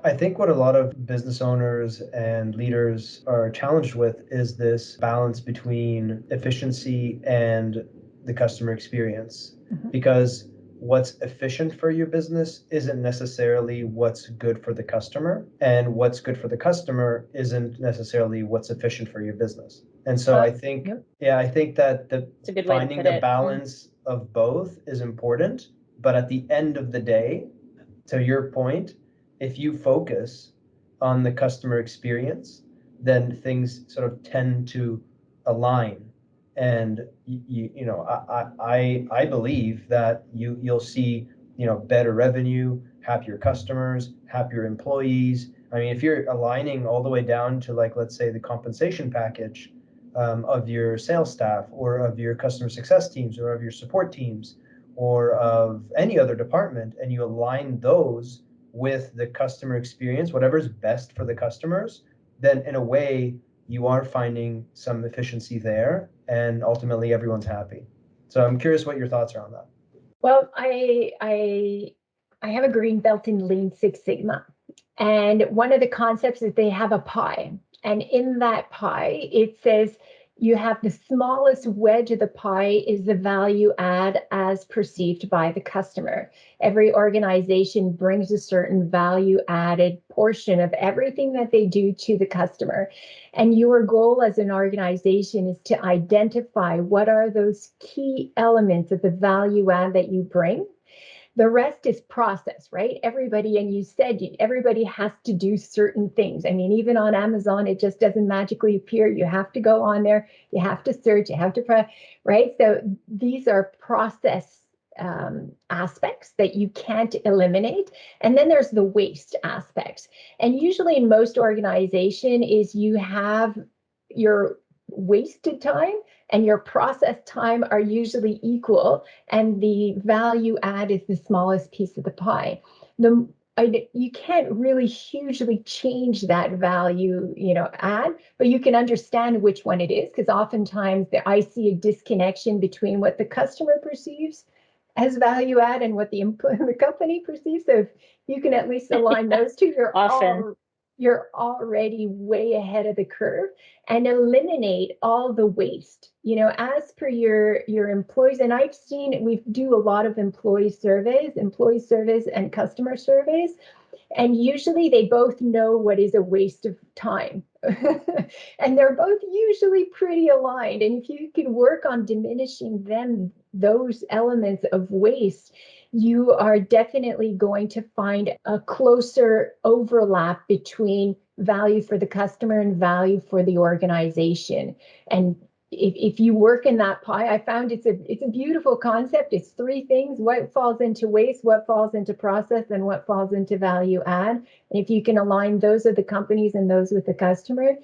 I think what a lot of business owners and leaders are challenged with is this balance between efficiency and the customer experience. Because what's efficient for your business isn't necessarily what's good for the customer, and what's good for the customer isn't necessarily what's efficient for your business. And so I think, I think that It's a good way to finding put the it. balance of both is important. But at the end of the day, to your point, if you focus on the customer experience, then things sort of tend to align. And I believe that you'll see better revenue, happier customers, happier employees. I mean, if you're aligning all the way down to, like, let's say the compensation package of your sales staff, or of your customer success teams, or of your support teams, or of any other department, and you align those with the customer experience, whatever's best for the customers, then in a way you are finding some efficiency there, and ultimately everyone's happy. So I'm curious what your thoughts are on that. Well, I have a green belt in Lean Six Sigma, and one of the concepts is they have a pie, and in that pie it says you have the smallest wedge of the pie is the value add as perceived by the customer. Every organization brings a certain value added portion of everything that they do to the customer. And your goal as an organization is to identify what are those key elements of the value add that you bring. The rest is process, right? Everybody, and you said everybody has to do certain things. I mean, even on Amazon, it just doesn't magically appear. You have to go on there, you have to search, you have to, right? So these are process aspects that you can't eliminate. And then there's the waste aspects. And usually in most organization is you have your wasted time and your process time are usually equal, and the value add is the smallest piece of the pie. You can't really hugely change that value, add, but you can understand which one it is, because oftentimes I see a disconnection between what the customer perceives as value add and what the company perceives. So if you can at least align those two, you're already way ahead of the curve, and eliminate all the waste, as per your employees. And I've seen, we do a lot of employee surveys and customer surveys, and usually they both know what is a waste of time. And they're both usually pretty aligned. And if you can work on diminishing those elements of waste, you are definitely going to find a closer overlap between value for the customer and value for the organization. And if you work in that pie, I found it's a beautiful concept. It's three things: what falls into waste, what falls into process, and what falls into value add. And if you can align those with the companies and those with the customer,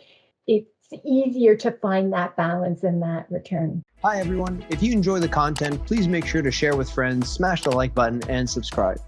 it's easier to find that balance and that return. Hi everyone, if you enjoy the content, please make sure to share with friends, smash the like button, and subscribe.